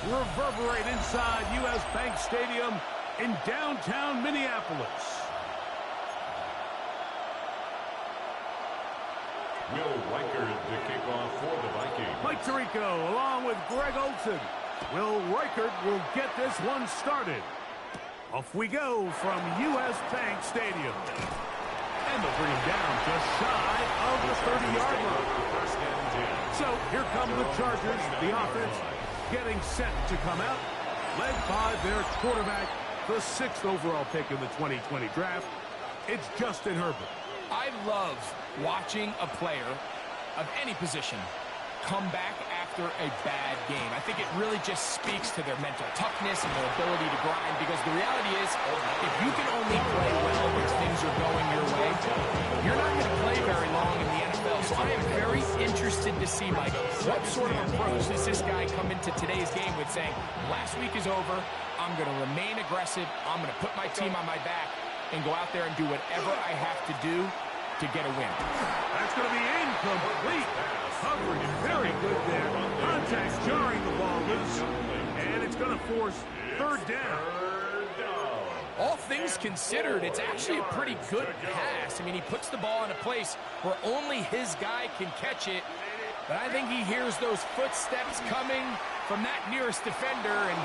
reverberate inside U.S. Bank Stadium in downtown Minneapolis. Will Reichard to kick off for the Vikings. Mike Tirico along with Greg Olson. Will Reichard will get this one started. Off we go from U.S. Bank Stadium. And they'll bring him down just shy of the 30-yard line. So here come the Chargers, the offense getting set to come out, led by their quarterback, the 6th overall pick in the 2020 draft. It's Justin Herbert. I love watching a player of any position come back after a bad game. I think it really just speaks to their mental toughness and their ability to grind, because the reality is, if you can only play well when things are going your way, you're not going to play very long in the NFL. So I am very interested to see, Mike, what sort of approach does this guy come into today's game with, saying, last week is over, I'm going to remain aggressive, I'm going to put my team on my back, and go out there and do whatever I have to do to get a win. That's going to be incomplete. Coverage very good there. Contact jarring the ball loose. And it's going to force third down. All things considered, it's actually a pretty good pass. I mean, he puts the ball in a place where only his guy can catch it. But I think he hears those footsteps coming from that nearest defender, and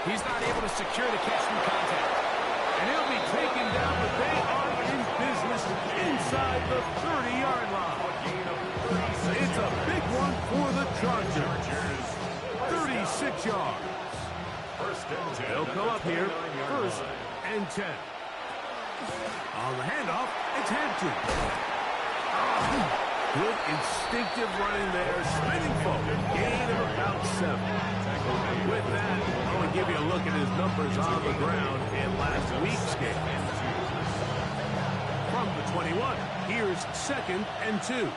he's not able to secure the catch through contact. And he'll be taken down, but they are in business inside the 30-yard line. It's a big one for the Chargers. 36 yards. They'll come up here, 1st and 10. On the handoff, it's Hampton. Good instinctive running there, spinning forward, gain of about 7. With that, I want to give you a look at his numbers on the ground in last week's game. From the 21, here's 2nd and 2.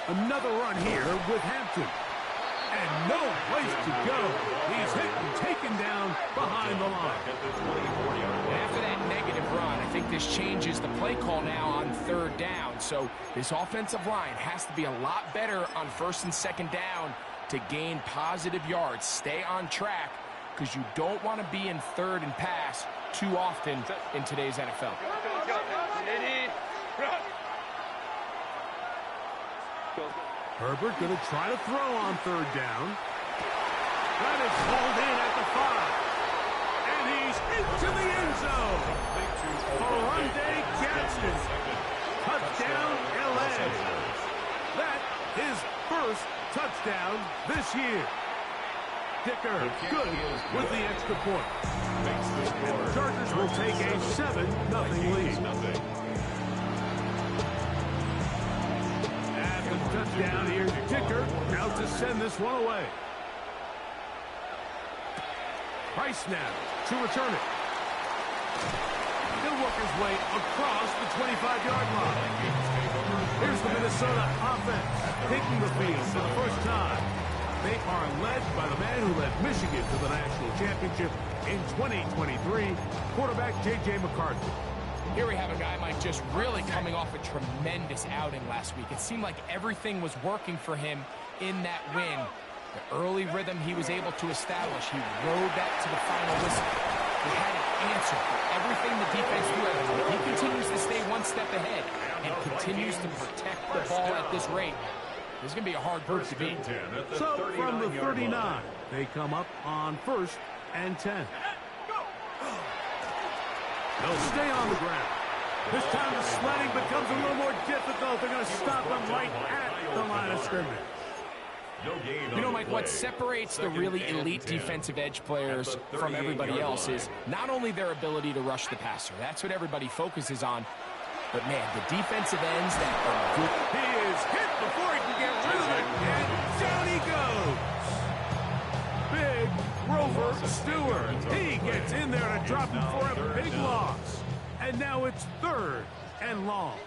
Another run here with Hampton. And no place to go. He's hit and taken down behind the line. And after that negative run, I think this changes the play call now on 3rd down. So this offensive line has to be a lot better on 1st and 2nd down to gain positive yards. Stay on track, because you don't want to be in 3rd and pass too often in today's NFL. Herbert going to try to throw on 3rd down. That is hauled in at the 5. And he's into the end zone. Oronde Gadsden. Touchdown, L.A. That is 1st touchdown this year. Dicker, good with the extra point. And the Chargers will take a 7-0 lead. Touchdown here, Dicker, out to send this one away. Price now to return it. He'll work his way across the 25-yard line. Here's the Minnesota offense taking the field for the first time. They are led by the man who led Michigan to the national championship in 2023, quarterback J.J. McCarthy. Here we have a guy, Mike, just really coming off a tremendous outing last week. It seemed like everything was working for him in that win. The early rhythm he was able to establish, he rode that to the final whistle. He had an answer for everything the defense threw. He continues to stay one step ahead and continues to protect the ball at this rate. This is going to be a hard group to beat. So from the 39, they come up on 1st and 10. They'll stay on the ground. This time the sledding becomes a little more difficult. They're going to stop them right at the line of scrimmage. You know, Mike, what separates the really elite defensive edge players from everybody else is not only their ability to rush the passer. That's what everybody focuses on. But, man, the defensive ends that are good. He is hit before he can get rid of it, and down he goes. Big Rover Stewart. He gets in there to drop him for a big loss. And now it's 3rd and long.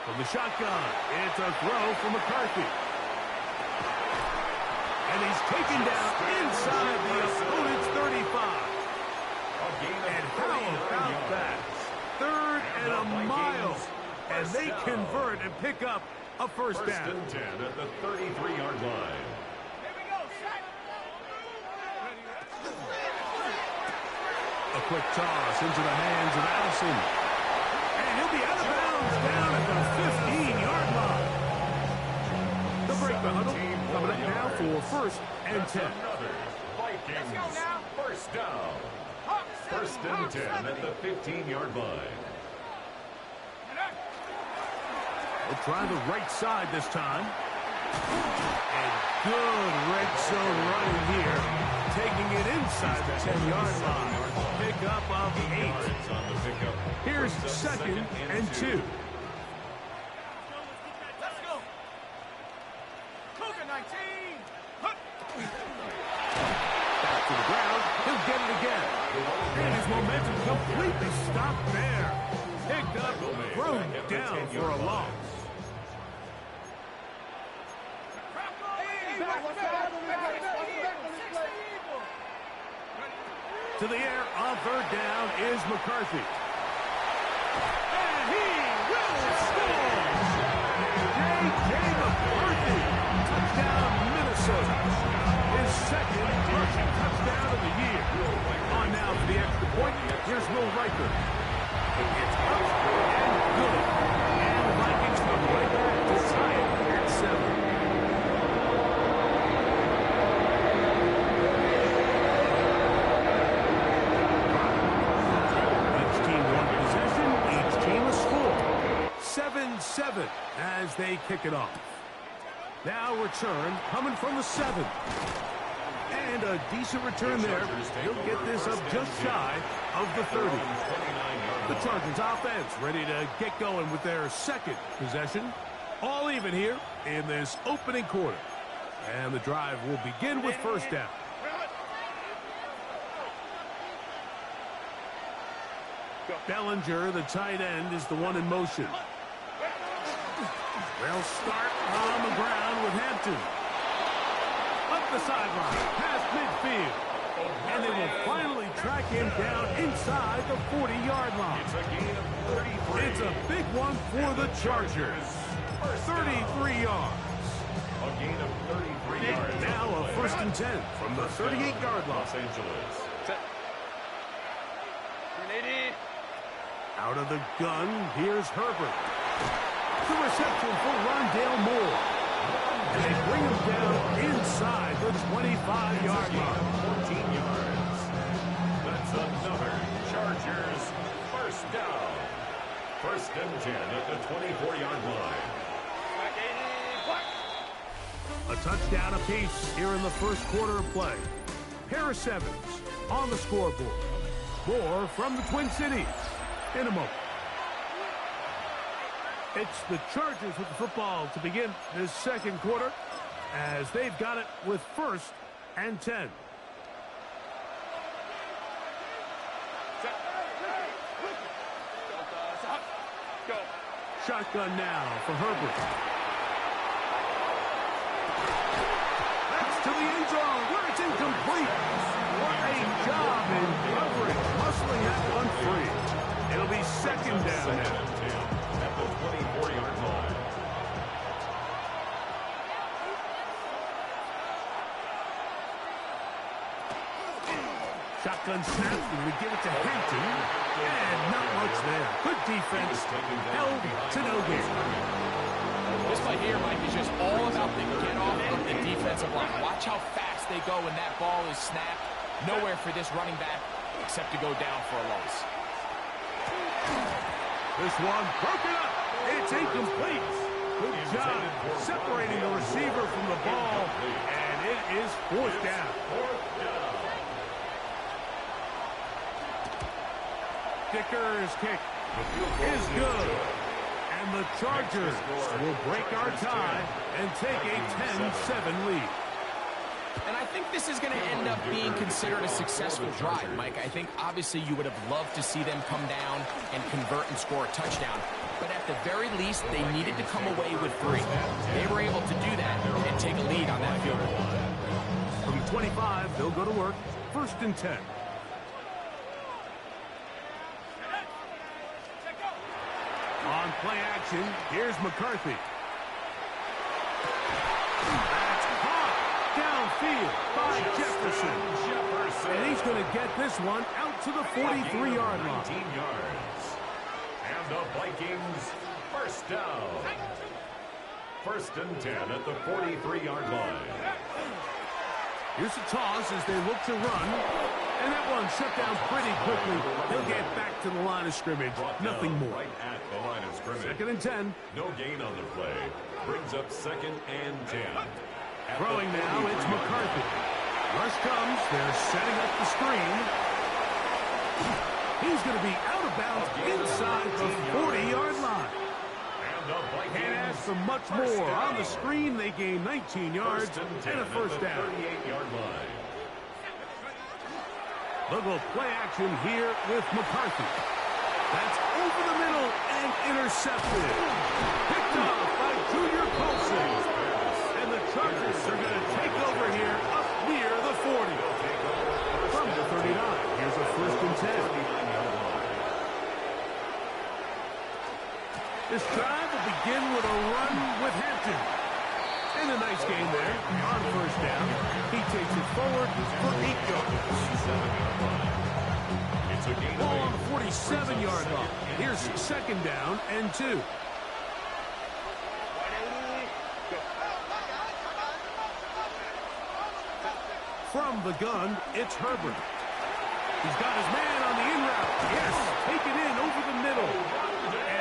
From the shotgun, it's a throw from McCarthy. And he's taken down inside the opponent's 35. And how about that? 3rd and a mile. And they convert and pick up a first down. And 10 at the 33-yard line. A quick toss into the hands of Allison. And he'll be out of bounds down at the 15-yard line. The break the huddle coming up now for first and 10. Vikings first down. First and 10 at the 15-yard line. They'll try the right side this time. And good red zone running here. Taking it inside the 10-yard line. Pick up of 8. Here's second and 2. Let's go. Cougar 19. Back to the ground. He'll get it again. And his momentum completely stopped there. Picked up, thrown down for a loss. To the air on third down is McCarthy. And he will score! J.J. McCarthy, touchdown Minnesota. His second rushing touchdown of the year. On now for the extra point, here's Will Riker. It's up and good. And the Vikings come right back to tie it at 7. Each team one possession, each team a score. 7-7 as they kick it off. Now return coming from the 7. And a decent return there. He'll get this up just shy of the 30. The Chargers offense ready to get going with their second possession. All even here in this opening quarter. And the drive will begin with first down. Bellinger, the tight end, is the one in motion. They'll start on the ground with Hampton. Up the sideline, past midfield. And they will finally track him down inside the 40-yard line. It's a gain of 33. It's a big one for the Chargers. 33 yards. A gain of 33 yards. Now a first and 10 from the 38-yard line. Los Angeles. Out of the gun, here's Herbert. The reception for Rondale Moore. And they bring him down inside the 25-yard line. 14 yards. That's another Chargers first down. First and 10 at the 24-yard line. A touchdown apiece here in the first quarter of play. Harris Evans on the scoreboard. More from the Twin Cities in a moment. It's the Chargers with the football to begin this second quarter as they've got it with first and 10. Shotgun now for Herbert. That's to the end zone where it's incomplete. What a job in coverage, muscling that one free. It'll be second down now. At the 24-yard line. Shotgun snap, and we give it to Hampton. And not much there. Good defense. Held to no gain. This play here, Mike, is just all about the get off of the defensive line. Watch how fast they go when that ball is snapped. Nowhere for this running back except to go down for a loss. This one broken up. It's incomplete. Good job separating the receiver from the ball. And it is fourth down. Dicker's kick is good. And the Chargers will break our tie and take a 10-7 lead. And I think this is going to end up being considered a successful drive, Mike. I think obviously you would have loved to see them come down and convert and score a touchdown. But at the very least, they needed to come away with 3. They were able to do that and take a lead on that field goal. From 25, they'll go to work. First and 10. On play action, here's McCarthy. That's caught downfield by Jefferson. And he's going to get this one out to the 43-yard line. 19 yards. And the Vikings first down. First and 10 at the 43-yard line. Here's the toss as they look to run. And that one shut down pretty quickly. He'll get back to the line of scrimmage. Nothing more. Right at the line of scrimmage. Second and 10. No gain on the play. Brings up second and 10. Throwing now, it's McCarthy. Rush comes. They're setting up the screen. He's going to be out of bounds inside the 40-yard line. Can't ask for much more. On the screen, they gain 19 yards and a first down. 38-yard line. Little play action here with McCarthy. That's over the middle and intercepted. Picked off by Junior Colson. And the Chargers are going to take over here up near the 40. From the 39, here's a first and 10. This drive will begin with a run with Hampton. And a nice game there on first down. He takes it forward for 8 yards. Ball on the 47-yard line. Here's second down and 2. From the gun, it's Herbert. He's got his man on the in route. Yes, taken in over the middle.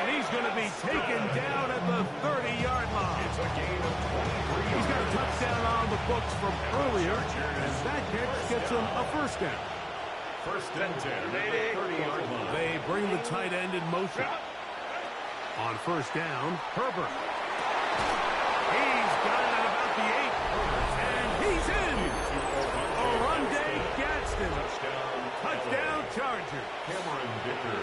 And he's going to be taken down at the 30-yard line. It's a gain of 23. He's got a touchdown on the books from earlier, and that catch gets him a first down. First and 10 at the 30-yard line. They bring the tight end in motion. On first down, Herbert. He's got it at about the 8, and he's in. Oronde Gadsden. Touchdown Charger.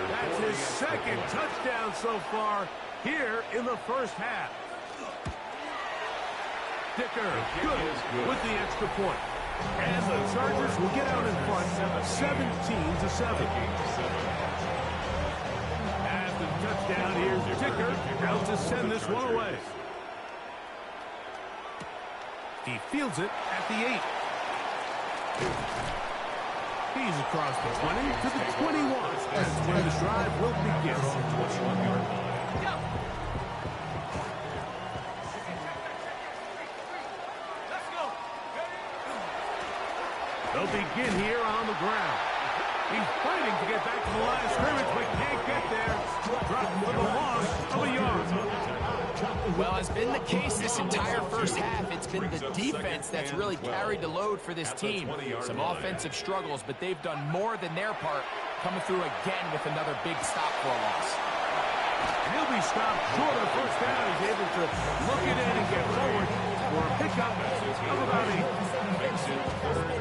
That's his second touchdown so far here in the first half. Dicker, good with the extra point. And the Chargers will get out in front 17-7. After the touchdown, here's Dicker out to send this one away. He fields it at the 8. He's across the 20 to the 21. That's where this drive will begin. They'll begin here on the ground. He's fighting to get back to the line of scrimmage, but can't get there. Dropped for the loss of a yard. Well, has been the case this entire first half. It's been the defense that's really carried the load for this team. Some offensive struggles, but they've done more than their part, coming through again with another big stop for a loss. And he'll be stopped short of first down. He's able to look it in and get forward for a pickup of about 8.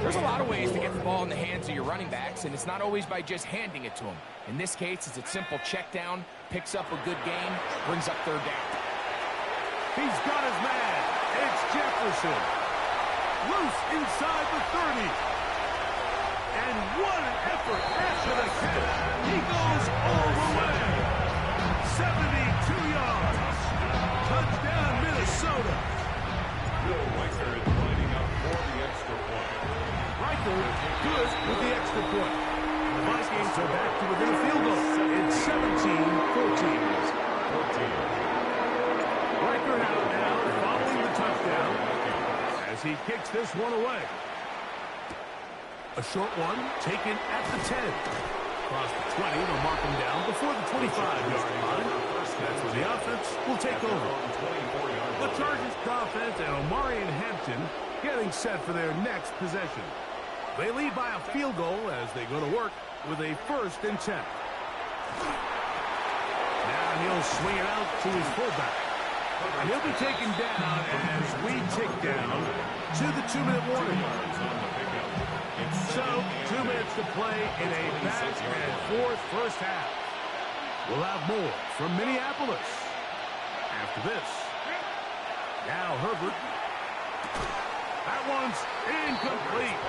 There's a lot of ways to get the ball in the hands of your running backs, and it's not always by just handing it to them. In this case, it's a simple check down, picks up a good gain, brings up third down. He's got his man. It's Jefferson. Loose inside the 30. And what an effort after the catch. He goes all the way. 72 yards. Touchdown, Minnesota. Will Riker is lining up for the extra point. Riker good with the extra point. The Vikings are back to within a field goal. It's 17-14. Riker out now following the touchdown as he kicks this one away. A short one taken at the 10. Across the 20, they'll mark him down before the 25-yard line. That's where the offense will take over. The Chargers offense and Omari and Hampton getting set for their next possession. They lead by a field goal as they go to work with a first and 10. Now he'll swing it out to his fullback. And he'll be taken down as we tick down to the 2-minute warning. So, 2 minutes to play in a back-and-forth first half. We'll have more from Minneapolis after this. Now Herbert. That one's incomplete.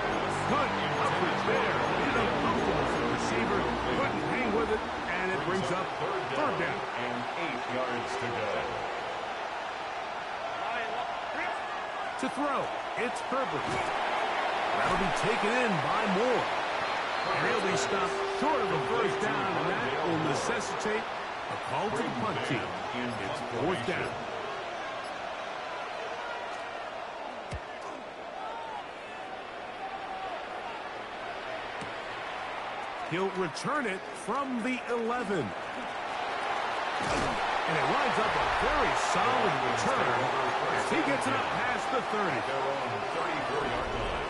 Good coverage there. Uncomfortable for the receiver. receiver couldn't hang with it, and it brings up third down. And 8 yards to go. To throw, it's Herbert. That'll be taken in by Moore. And he'll be stopped short of the first down, and that will necessitate a call to the punt team. It's fourth down. He'll return it from the 11. And it winds up a very solid return as he gets it up past the 30. They're on the 34-yard line.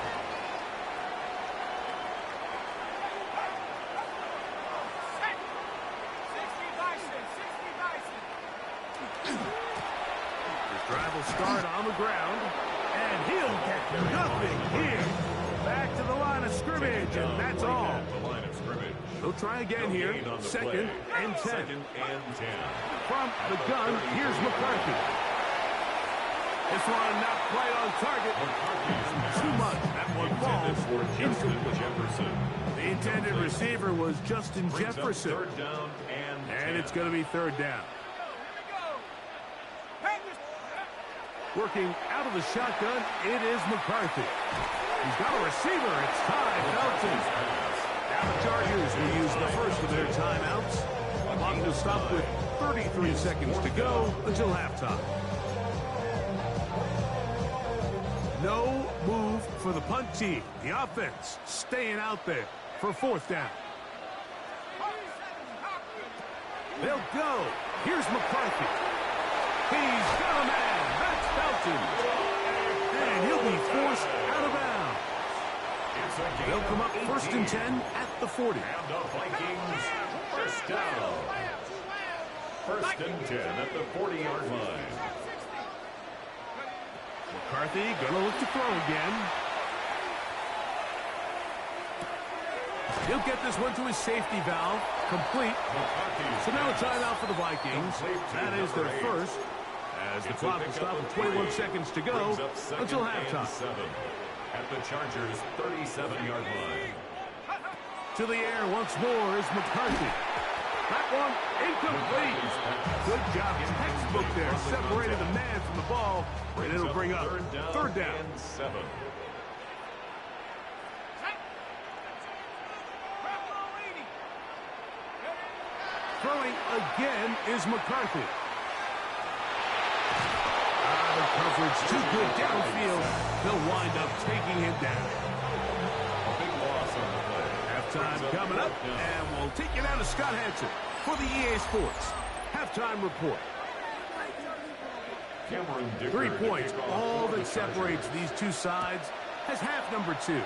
This drive will start on the ground, and he'll get nothing here. Back to the line of scrimmage, and that's all. He'll try again here. Second and 10. From the gun, here's McCarthy. This one not quite on target. Too much. That one falls incomplete. The intended receiver was Justin Jefferson. And it's going to be third down. Working out of the shotgun, it is McCarthy. He's got a receiver. It's Ty Felton. Now the Chargers will use the first of their timeouts. Clock will stop with 33 seconds to go until halftime. No move for the punt team. The offense staying out there for fourth down. They'll go. Here's McCarthy. He's got a man. That's Felton. And he'll be forced out of bounds. They'll come up first and 10 at the 40. And the Vikings first down. First and 10 at the 40-yard line. McCarthy gonna look to throw again. He'll get this one to his safety valve. Complete. So now a timeout for the Vikings. That is their first. As the clock will stop with 21 seconds to go until halftime. At the Chargers' 37-yard line. To the air once more is McCarthy. That one incomplete. Good job. Textbook there. Separated the man from the ball. And it'll bring up third down. And 7. Throwing again is McCarthy. The coverage too good downfield. They'll wind up taking him down. A big loss on the play. Halftime coming up, and we'll take you down to Scott Hansen for the EA Sports Halftime Report. 3 points, all that separates these two sides, has half number 2.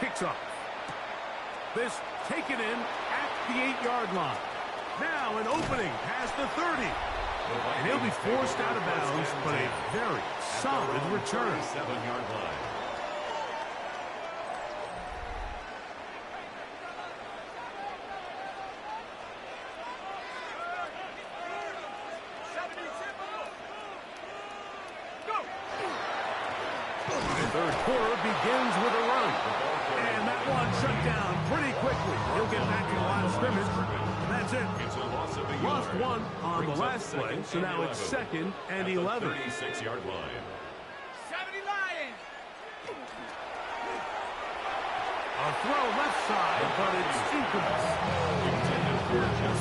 Kicks off. This taken in at the 8-yard line. Now an opening past the 30. And he'll be forced out of bounds, but a very solid return. 7-yard line. The third quarter begins with a run. And that one shut down pretty quickly. He'll get back to the line of scrimmage. And that's it. Lost one on the last play, so now it's second and 11. 36-yard line. 70 Lions. A throw left side, but it's incomplete.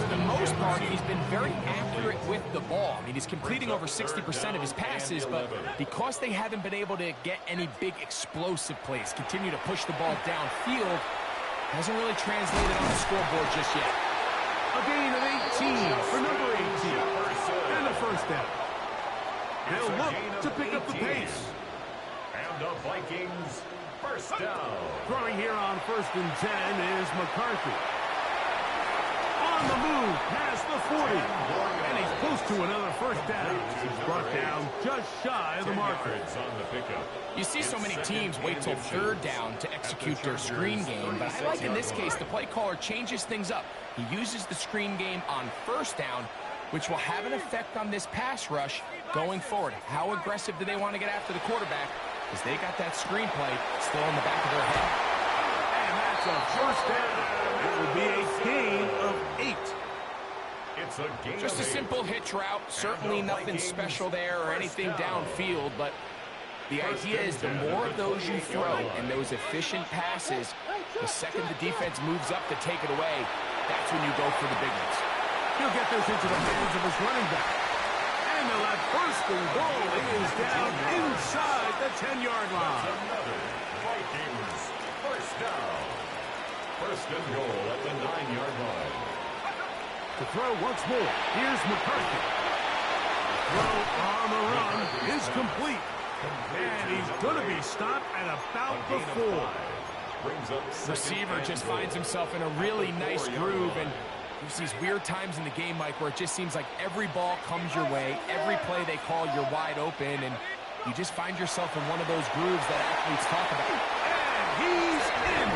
For the most part, he's been very accurate with the ball. I mean, he's completing over 60% of his passes, but because they haven't been able to get any big explosive plays, continue to push the ball downfield, hasn't really translated on the scoreboard just yet. A gain of 18 for number 18. And a first down. They'll look to pick up the pace. And the Vikings first down. Throwing here on first and 10 is McCarthy. On the move past the 40. And he's close to another first down. He's brought down just shy of the marker. You see so many teams wait till third down to execute their screen game, but I like in this case the play caller changes things up. He uses the screen game on first down, which will have an effect on this pass rush going forward. How aggressive do they want to get after the quarterback? Because they got that screen play still in the back of their head. And that's a first down. It will be a gain of 8. It's a gain Just a simple hitch route. Certainly nothing special there or anything downfield, but the idea is the more of those you throw and those efficient passes, the second the defense moves up to take it away, that's when you go for the big ones. He'll get this into the hands of his running back. And they'll have first and goal. It is down inside the 10-yard line. Another Vikings first down. First and goal at the 9-yard line. To throw once more. Here's McCarthy. Throw on the run is complete. And he's going to be stopped at about the 4. Receiver just finds himself in a really nice groove, and there's these weird times in the game, Mike, where it just seems like every ball comes your way, every play they call, you're wide open, and you just find yourself in one of those grooves that athletes talk about. And he's in.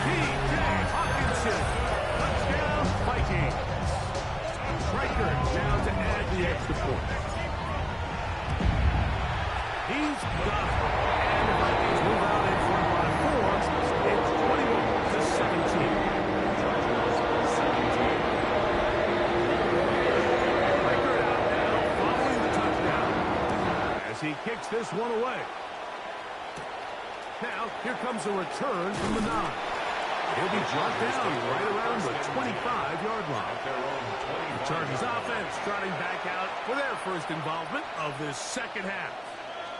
T.J. Hawkinson. Touchdown, Vikings. Striker down to add the extra point. He's got it. And the Vikings move out in front by 4. It's 21-17. Record out now following the touchdown as he kicks this one away. Now, here comes a return from the 9. He'll be brought down right around the 25-yard line. The Chargers offense starting back out for their first involvement of this second half.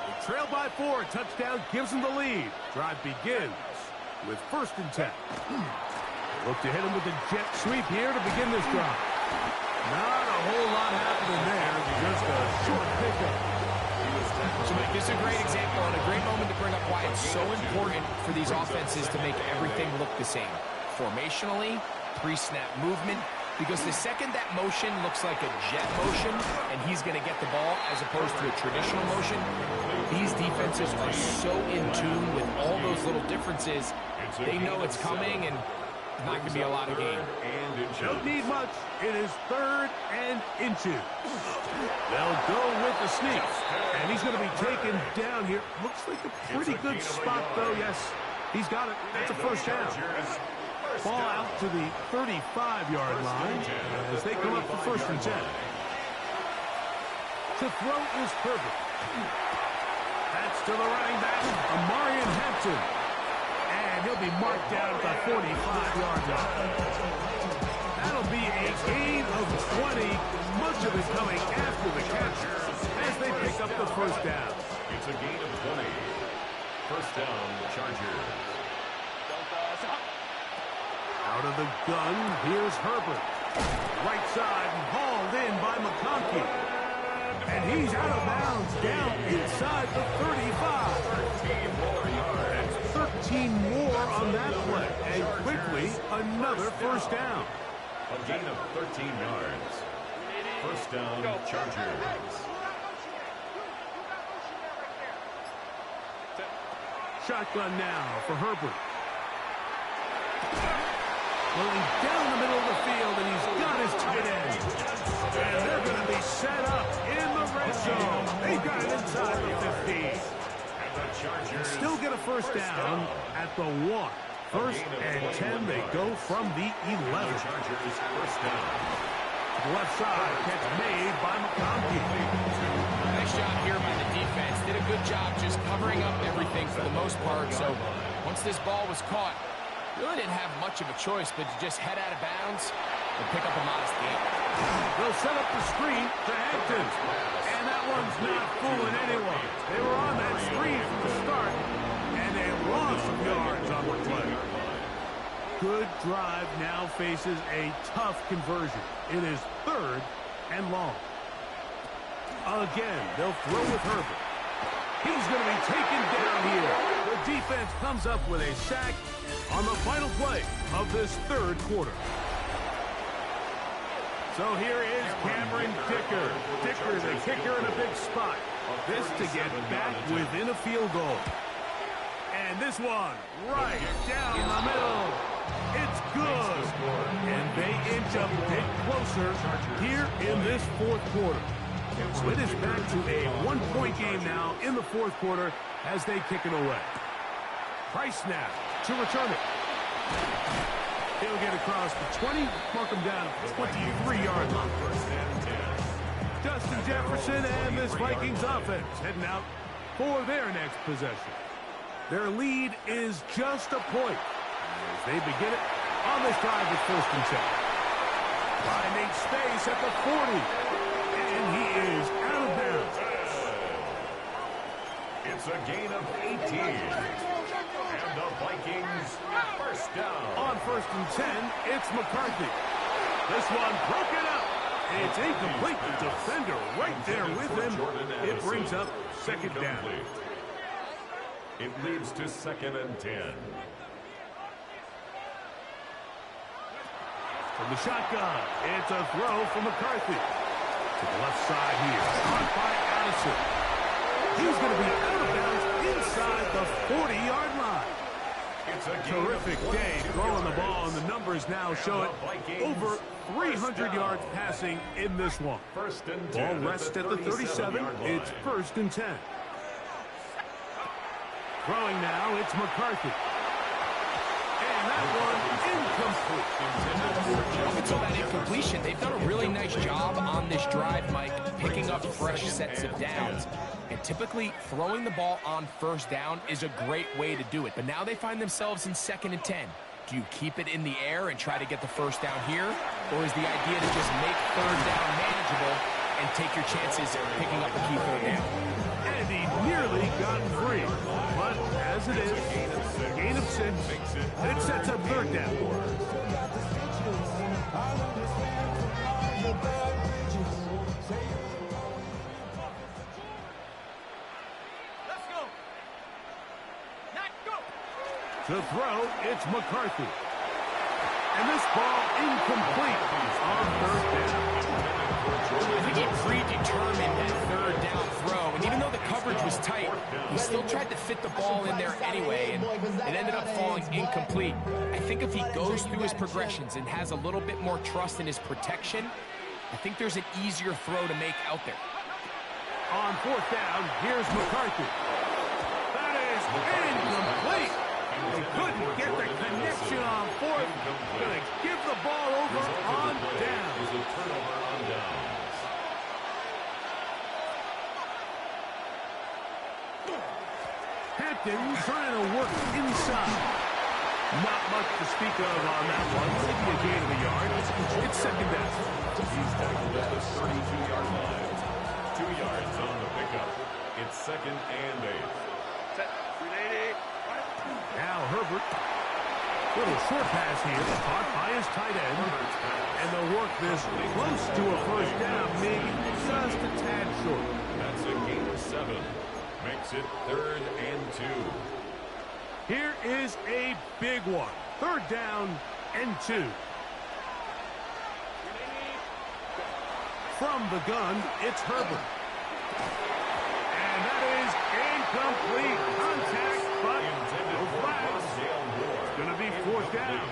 They trail by 4. Touchdown gives them the lead. Drive begins with first and 10. Look to hit him with the jet sweep here to begin this drive. Not a whole lot happening there. Just a short pickup. So, Mike, this is a great example and a great moment to bring up why it's so important for these offenses to make everything look the same. Formationally, pre-snap movement, because the second that motion looks like a jet motion and he's going to get the ball as opposed to a traditional motion, these defenses are so in tune with all those little differences. They know it's coming, and it's not going to be a lot of game. Don't need much. It is 3rd and inches. They'll go with the sneak. And he's going to be taken down here. Looks like a pretty good spot, though. Yes, he's got it. That's a first down. Ball out to the 35-yard line as they come up for first and 10. To throw is Herbert. That's to the running back, Amarian Hampton. And he'll be marked down at the 45-yard line. That'll be a gain of 20, much of it coming after the catch as they pick up the first down. It's a gain of 20. First down, Chargers. Out of the gun, here's Herbert. Right side, hauled in by McConkey. And he's out of bounds, down inside the 35. 13 more yards. 13 more on that play. And quickly, another first down. A gain of 13 yards. First down, Chargers. Shotgun now for Herbert. Going down the middle of the field, and he's got his tight end. And they're going to be set up in the red zone. They've got it inside the 15. And the Chargers Still get a first down at the 1. First and 10, they go from the 11. Chargers first down. To the left side, catch made by McConkey. Nice job here by the defense. Did a good job just covering up everything for the most part. So once this ball was caught, really didn't have much of a choice but to just head out of bounds and pick up a modest gain. They'll set up the screen to Hampton. And that one's not fooling anyone. They were on that screen from the start, and they lost some yards on the play. Good drive now faces a tough conversion. It is 3rd and long. Again, they'll throw with Herbert. He's going to be taken down here. The defense comes up with a sack on the final play of this 3rd quarter. So here is Cameron Dicker. Dicker, the kicker in a big spot. This to get back within a field goal. And this one right down the middle. It's good. And they inch a bit closer here in this 4th quarter. So it is back to a 1-point game now in the 4th quarter as they kick it away. Price snap to return it. He'll get across the 20, mark him down at the 23-yard line. Justin Jefferson and this Vikings offense heading out for their next possession. Their lead is just a point as they begin it on this drive with 1st and 10. Finding space at the 40, and he is out of bounds. It's a gain of 18. And the Vikings first down. On 1st and 10, it's McCarthy. This one broken up. It's incomplete. The defender right there with him. It brings up 2nd down. It leads to 2nd and 10. From the shotgun, it's a throw from McCarthy. To the left side here. Caught by Addison. He's going to be out of bounds inside the 40-yard line. It's a terrific day throwing the ball, and the numbers now show it over 300 yards passing in this one. Ball rests at the 37. It's 1st and 10. Throwing now, it's McCarthy. And that one incomplete. Up until that incompletion, they've done a really nice job on this drive, Mike, picking up fresh sets of downs. And typically, throwing the ball on 1st down is a great way to do it. But now they find themselves in 2nd and 10. Do you keep it in the air and try to get the 1st down here? Or is the idea to just make 3rd down manageable and take your chances picking up a key 3rd down? And he nearly got free. But as it is, gain of 6, it sets up 3rd down. To throw, it's McCarthy. And this ball incomplete on 3rd down. I think he predetermined that 3rd down throw, and even though the coverage was tight, he still tried to fit the ball in there anyway, and it ended up falling incomplete. I think if he goes through his progressions and has a little bit more trust in his protection, I think there's an easier throw to make out there. On 4th down, here's McCarthy. That is incomplete. They couldn't get the connection on 4th. Going to give the ball over on down. Hampton trying to work inside. Not much to speak of on that one. Maybe a gain of a yard. It's 2nd down. He's tackled at the 32-yard line. 2 yards on the pickup. It's 2nd and 8. Now Herbert. Little short pass here. Caught by his tight end. And they'll work this close to a 1st down. Maybe just a tad short. That's a gain of 7. Makes it 3rd and 2. Here is a big one. 3rd down and 2. From the gun, it's Herbert. And that is incomplete. Contact, but no flags. It's going to be 4th down.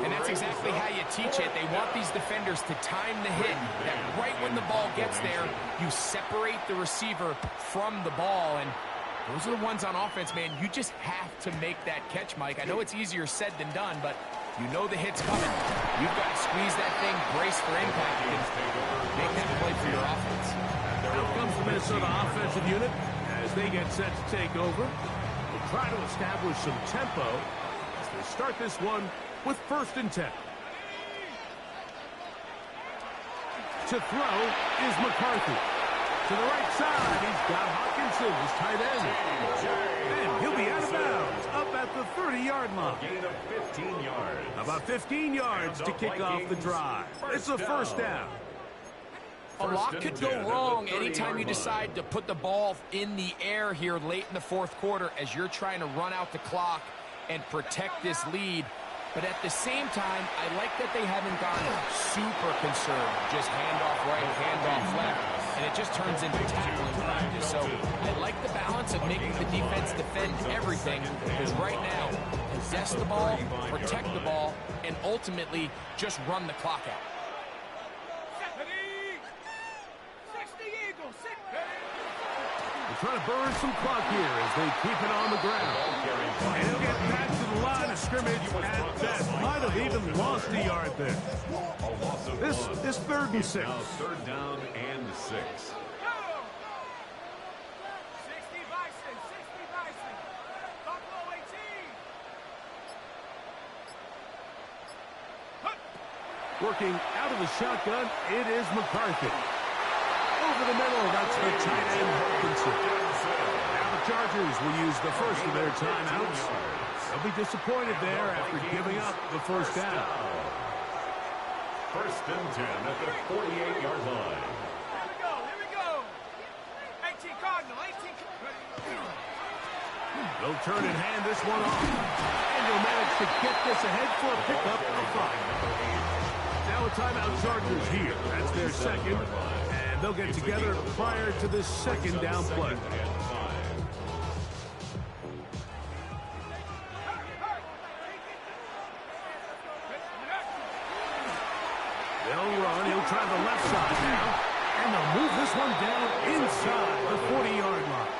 And that's exactly how you teach it. They want these defenders to time the hit. That right when the ball gets there, you separate the receiver from the ball. And those are the ones on offense, man. You just have to make that catch, Mike. I know it's easier said than done, but you know the hit's coming. You've got to squeeze that thing, brace for impact, and make that play for your offense. Out comes the Minnesota offensive unit as they get set to take over. They'll try to establish some tempo as they start this one with 1st and 10. To throw is McCarthy. To the right side, he's got Hawkinson, his tight end. And he'll be out of bounds, up at the 30-yard line. Gain of 15 yards. About 15 yards to kick off the drive. It's a 1st down. A lot could go wrong anytime you decide to put the ball in the air here late in the 4th quarter as you're trying to run out the clock and protect this lead. But at the same time, I like that they haven't gone super concerned. Just handoff right, handoff left. And it just turns into tackling practice. So I like the balance of making the defense defend everything. Because right now, possess the ball, protect the ball, and ultimately just run the clock out. trying to burn some clock here as they keep it on the ground. And he'll get back to the line of scrimmage at best. Might have even lost a yard there. This is 3rd and 6. Now 3rd down and 6. Working out of the shotgun, it is McCarthy. Over the middle, that's the tight end, Hawkinson. Now the Chargers will use the first of their timeouts. They'll be disappointed there after giving up the first down. 1st and 10 at the 48-yard line. Here we go. 18 Cardinal, 18. They'll turn and hand this one off. And they'll manage to get this ahead for a pickup of 5. Now a timeout Chargers here. That's their second. And they'll get together prior to this second down play. They'll run. He'll try the left side now. And they'll move this one down inside the 40-yard line.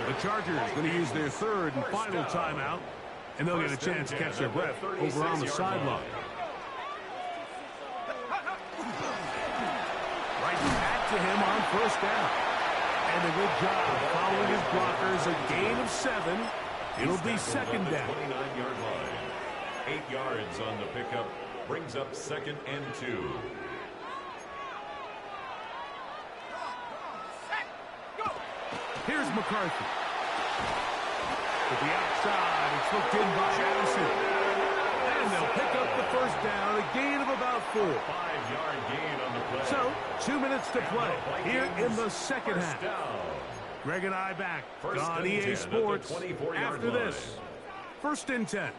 The Chargers going to use their 3rd and final timeout. And they'll get a chance to catch their breath over on the sideline. Back to him on 1st down. And a good job following his blockers. A gain of 7. It'll be 2nd down. 29-yard line. 8 yards on the pickup. Brings up 2nd and 2. Here's McCarthy. To the outside. It's looked in by Addison. And they'll pick up the 1st down. A gain of about 4. 5-yard gain on the play. So, 2 minutes to play here in the second half. Greg and I back on EA Sports after this. 1st and 10.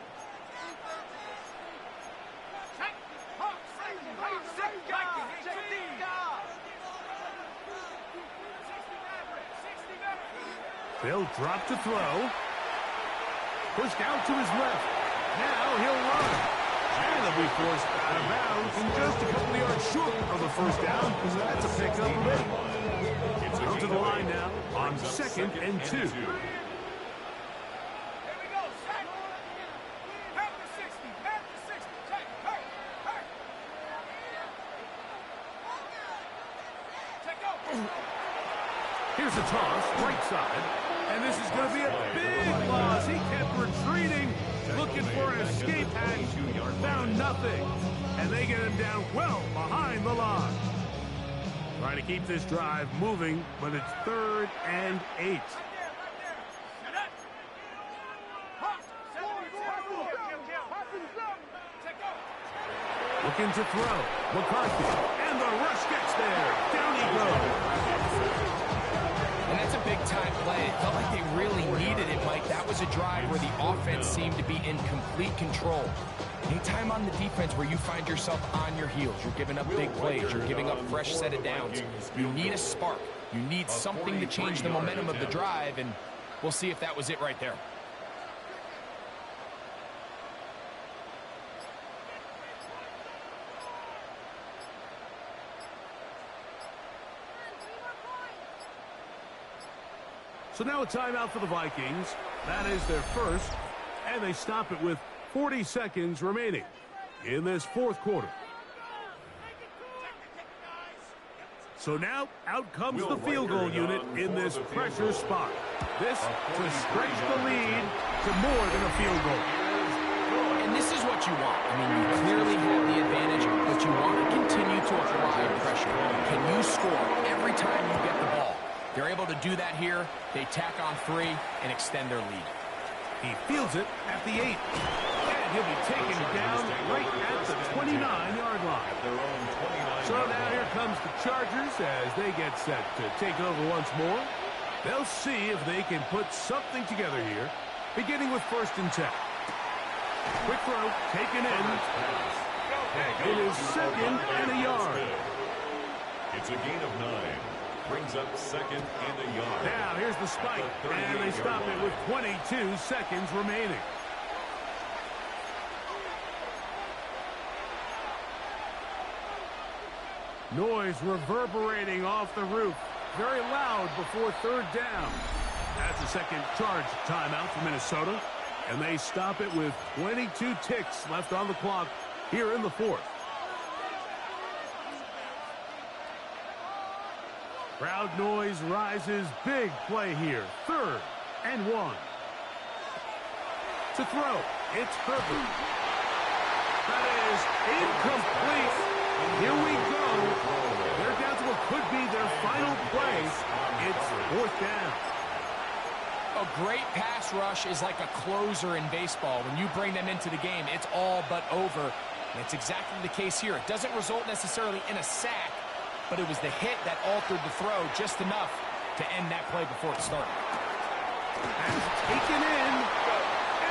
They'll drop to throw. Pushed out to his left. Now he'll run. And they'll be forced out of bounds and just a couple of yards short of the 1st down. That's a pickup. Out to the line now on 2nd and 2. Here's a toss, right side. And this is going to be a big loss. He kept retreating, looking for an escape hatch. Found nothing. And they get him down well behind the line. Trying to keep this drive moving, but it's 3rd and 8. Looking to throw. McCarthy. And the rush gets there. Down he goes. And that's a big-time play. It felt like they really needed it, Mike. That was a drive where the offense seemed to be in complete control. Anytime on the defense where you find yourself on your heels, you're giving up big plays, you're giving up fresh set of downs, you need a spark. You need something to change the momentum of the drive, and we'll see if that was it right there. So now a timeout for the Vikings. That is their first, and they stop it with 40 seconds remaining in this 4th quarter. So now out comes the field goal unit in this pressure spot. This to stretch the lead to more than a field goal. And this is what you want. I mean, you clearly have the advantage, but you want to continue to apply pressure. Can you score every time you get the ball? They're able to do that here. They tack on 3 and extend their lead. He fields it at the 8. And he'll be taken down right at the 29-yard line. So now here comes the Chargers as they get set to take over once more. They'll see if they can put something together here, beginning with 1st and 10. Quick throw, taken in. It is 2nd and a yard. It's a gain of 9. Brings up 2nd and a yard. Now here's the spike, and they stop it with 22 seconds remaining. Noise reverberating off the roof very loud before third down. That's a second charge timeout for Minnesota, and they stop it with 22 ticks left on the clock here in the fourth. Crowd noise rises. Big play here. 3rd and 1. To throw, it's Herbert. That is incomplete. Here we go. They're down to what could be their final play. It's 4th down. A great pass rush is like a closer in baseball. When you bring them into the game, it's all but over. And it's exactly the case here. It doesn't result necessarily in a sack, but it was the hit that altered the throw just enough to end that play before it started. That's taken in,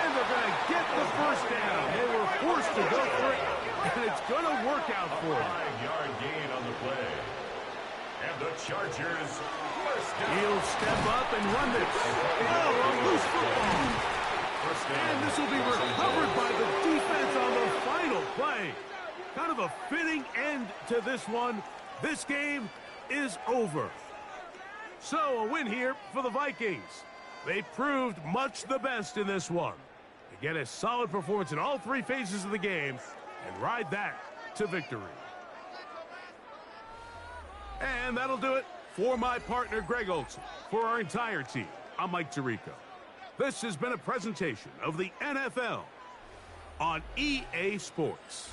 and they're going to get the first down. They were forced to go for it, and it's going to work out for them. 5-yard gain on the play. And the Chargers first down. He'll step up and run this. Oh, a loose football. And this will be recovered by the defense on the final play. Kind of a fitting end to this one. This game is over. So a win here for the Vikings. They proved much the best in this one. They get a solid performance in all 3 phases of the game and ride that to victory. And that'll do it for my partner, Greg Olson. For our entire team, I'm Mike Tirico. This has been a presentation of the NFL on EA Sports.